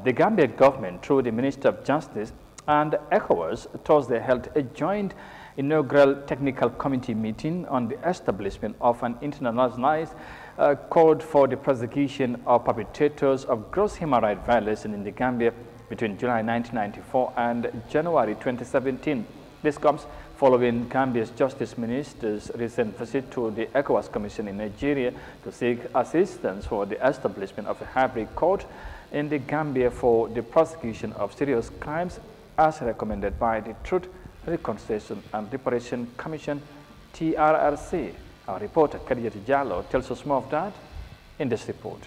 The Gambia government, through the Minister of Justice and Ecowas, Thursday held a joint inaugural technical committee meeting on the establishment of an internationalized code for the prosecution of perpetrators of gross human rights violations in the Gambia between July 1994 and January 2017. This comes following Gambia's Justice Minister's recent visit to the Ecowas Commission in Nigeria to seek assistance for the establishment of a hybrid court in the Gambia for the prosecution of serious crimes as recommended by the Truth, Reconciliation and Reparation Commission, TRRC. Our reporter Yahya Jammeh tells us more of that in this report.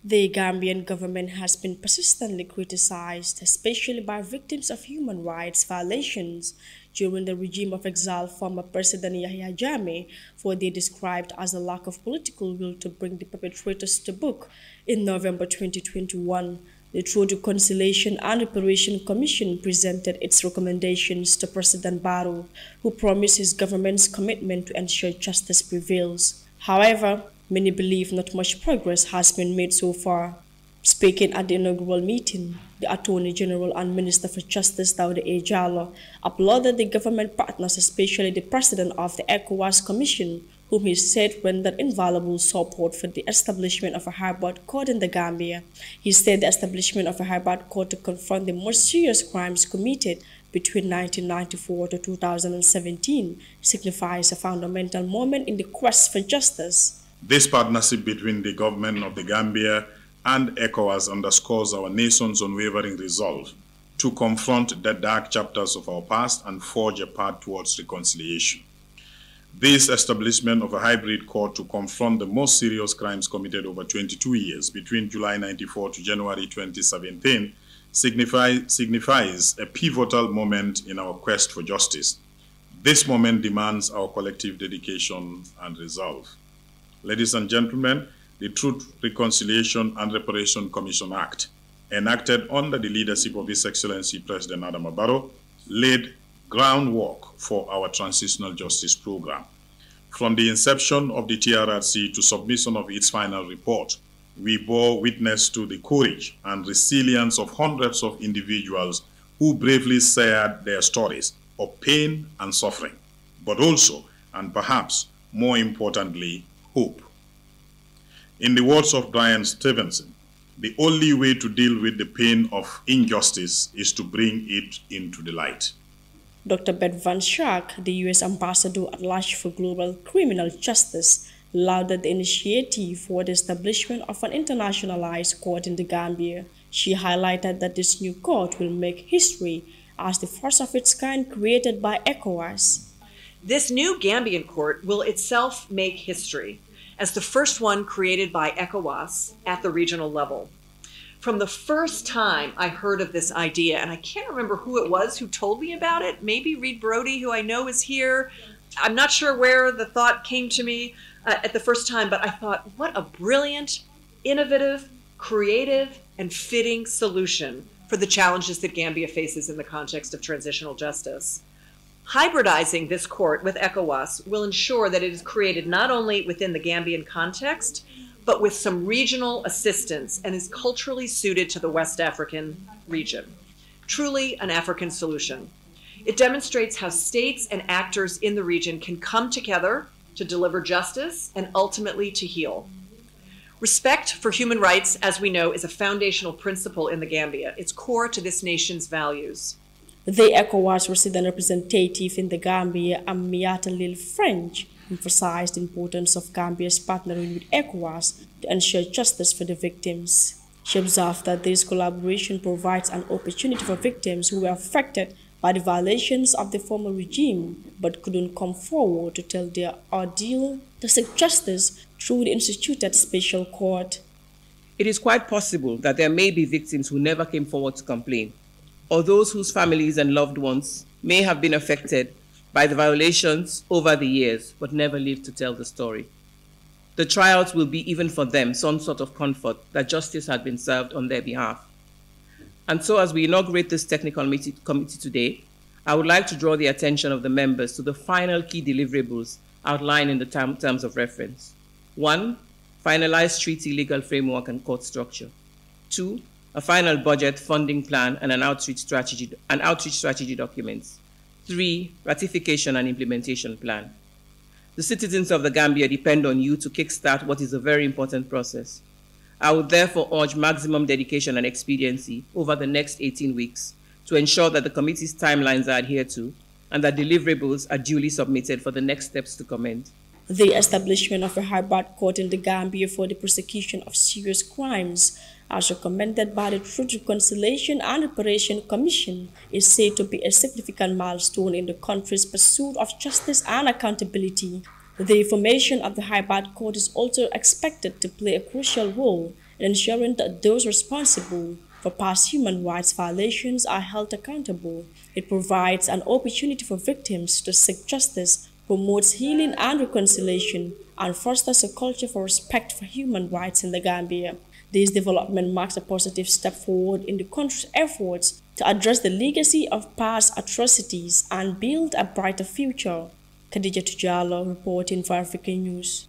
The Gambian government has been persistently criticized, especially by victims of human rights violations during the regime of exiled former President Yahya Jammeh for they described as a lack of political will to bring the perpetrators to book. In November 2021, the Truth, Reconciliation and Reparation Commission presented its recommendations to President Barrow, who promised his government's commitment to ensure justice prevails. However, many believe not much progress has been made so far. Speaking at the inaugural meeting, the Attorney General and Minister for Justice, Yahya Jammeh, applauded the government partners, especially the President of the Ecowas Commission, whom he said rendered invaluable support for the establishment of a hybrid court in the Gambia. He said the establishment of a hybrid court to confront the most serious crimes committed between 1994 to 2017 signifies a fundamental moment in the quest for justice. This partnership between the government of the Gambia and ECOWAS underscores our nation's unwavering resolve to confront the dark chapters of our past and forge a path towards reconciliation. This establishment of a hybrid court to confront the most serious crimes committed over 22 years between July 1994 to January 2017 signifies a pivotal moment in our quest for justice. This moment demands our collective dedication and resolve. Ladies and gentlemen, the Truth, Reconciliation and Reparation Commission Act, enacted under the leadership of His Excellency President Adama Barrow, laid groundwork for our transitional justice program. From the inception of the TRRC to submission of its final report, we bore witness to the courage and resilience of hundreds of individuals who bravely shared their stories of pain and suffering, but also, and perhaps more importantly, hope. In the words of Brian Stevenson, the only way to deal with the pain of injustice is to bring it into the light. Dr. Bert Van Schaak, the U.S. Ambassador at large for global criminal justice, lauded the initiative for the establishment of an internationalized court in the Gambia. She highlighted that this new court will make history as the first of its kind created by ECOWAS. This new Gambian court will itself make history as the first one created by ECOWAS at the regional level. From the first time I heard of this idea, and I can't remember who it was who told me about it, maybe Reed Brody, who I know is here. I'm not sure where the thought came to me at the first time, but I thought, what a brilliant, innovative, creative, and fitting solution for the challenges that Gambia faces in the context of transitional justice. Hybridizing this court with ECOWAS will ensure that it is created not only within the Gambian context, but with some regional assistance and is culturally suited to the West African region. Truly an African solution. It demonstrates how states and actors in the region can come together to deliver justice and ultimately to heal. Respect for human rights, as we know, is a foundational principle in the Gambia. It's core to this nation's values. The ECOWAS resident representative in the Gambia, Amiata Lil French, emphasized the importance of Gambia's partnering with ECOWAS to ensure justice for the victims. She observed that this collaboration provides an opportunity for victims who were affected by the violations of the former regime but couldn't come forward to tell their ordeal to seek justice through the instituted special court. It is quite possible that there may be victims who never came forward to complain, or those whose families and loved ones may have been affected by the violations over the years, but never lived to tell the story. The trials will be, even for them, some sort of comfort that justice had been served on their behalf. And so as we inaugurate this technical committee today, I would like to draw the attention of the members to the final key deliverables outlined in the terms of reference. 1, finalized treaty legal framework and court structure. 2, a final budget, funding plan, and an outreach strategy documents. 3, ratification and implementation plan. The citizens of the Gambia depend on you to kickstart what is a very important process. I would therefore urge maximum dedication and expediency over the next 18 weeks to ensure that the committee's timelines are adhered to and that deliverables are duly submitted for the next steps to commence. The establishment of a high-bar court in the Gambia for the prosecution of serious crimes, as recommended by the Truth, Reconciliation and Reparation Commission, is said to be a significant milestone in the country's pursuit of justice and accountability. The formation of the high-bar court is also expected to play a crucial role in ensuring that those responsible for past human rights violations are held accountable. It provides an opportunity for victims to seek justice, promotes healing and reconciliation, and fosters a culture for respect for human rights in the Gambia. This development marks a positive step forward in the country's efforts to address the legacy of past atrocities and build a brighter future. Khadija Tujalo reporting for African News.